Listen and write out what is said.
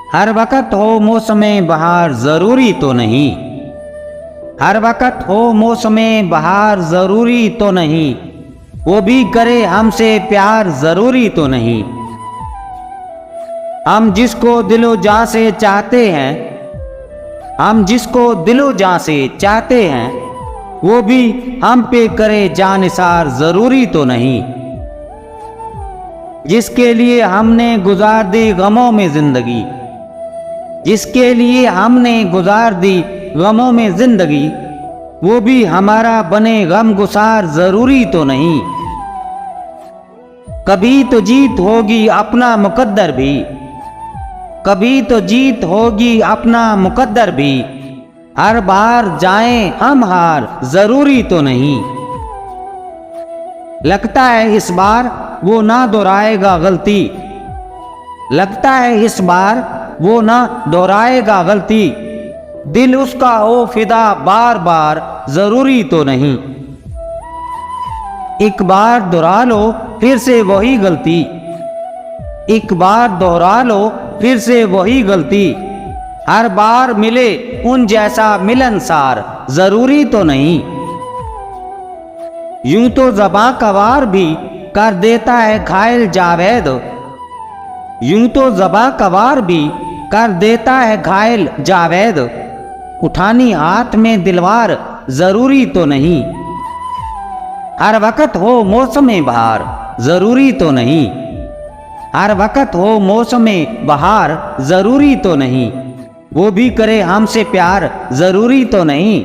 हर वक्त हो मौसमे बहार ज़रूरी तो नहीं। हर वक्त हो मौसमे बहार ज़रूरी तो नहीं। वो भी करे हमसे प्यार ज़रूरी तो नहीं। हम जिसको दिलो जान से चाहते हैं, हम जिसको दिलो जान से चाहते हैं, वो भी हम पे करे जानिसार ज़रूरी तो नहीं। जिसके लिए हमने गुजार दी गमों में ज़िंदगी, जिसके लिए हमने गुजार दी गमों में ज़िंदगी, वो भी हमारा बने गम गुसार ज़रूरी तो नहीं। कभी तो जीत होगी अपना मुकद्दर भी, कभी तो जीत होगी अपना मुकद्दर भी। हर बार जाएं हम हार ज़रूरी तो नहीं। लगता है इस बार वो ना दोहराएगा गलती, लगता है इस बार वो ना दोहराएगा गलती। दिल उसका हो फिदा बार बार ज़रूरी तो नहीं। एक बार दोहरा लो फिर से वही गलती, एक बार दोहरा लो फिर से वही गलती। हर बार मिले उन जैसा मिलनसार ज़रूरी तो नहीं। यूं तो ज़बां का वार भी कर देता है घायल जावेद, यूं तो ज़बां का वार भी कर देता है घायल जावेद। उठानी हाथ में दिलवार ज़रूरी तो नहीं। हर वक्त हो मौसमे बहार ज़रूरी तो नहीं। हर वक्त हो मौसमे बहार ज़रूरी तो नहीं। वो भी करे हमसे प्यार ज़रूरी तो नहीं।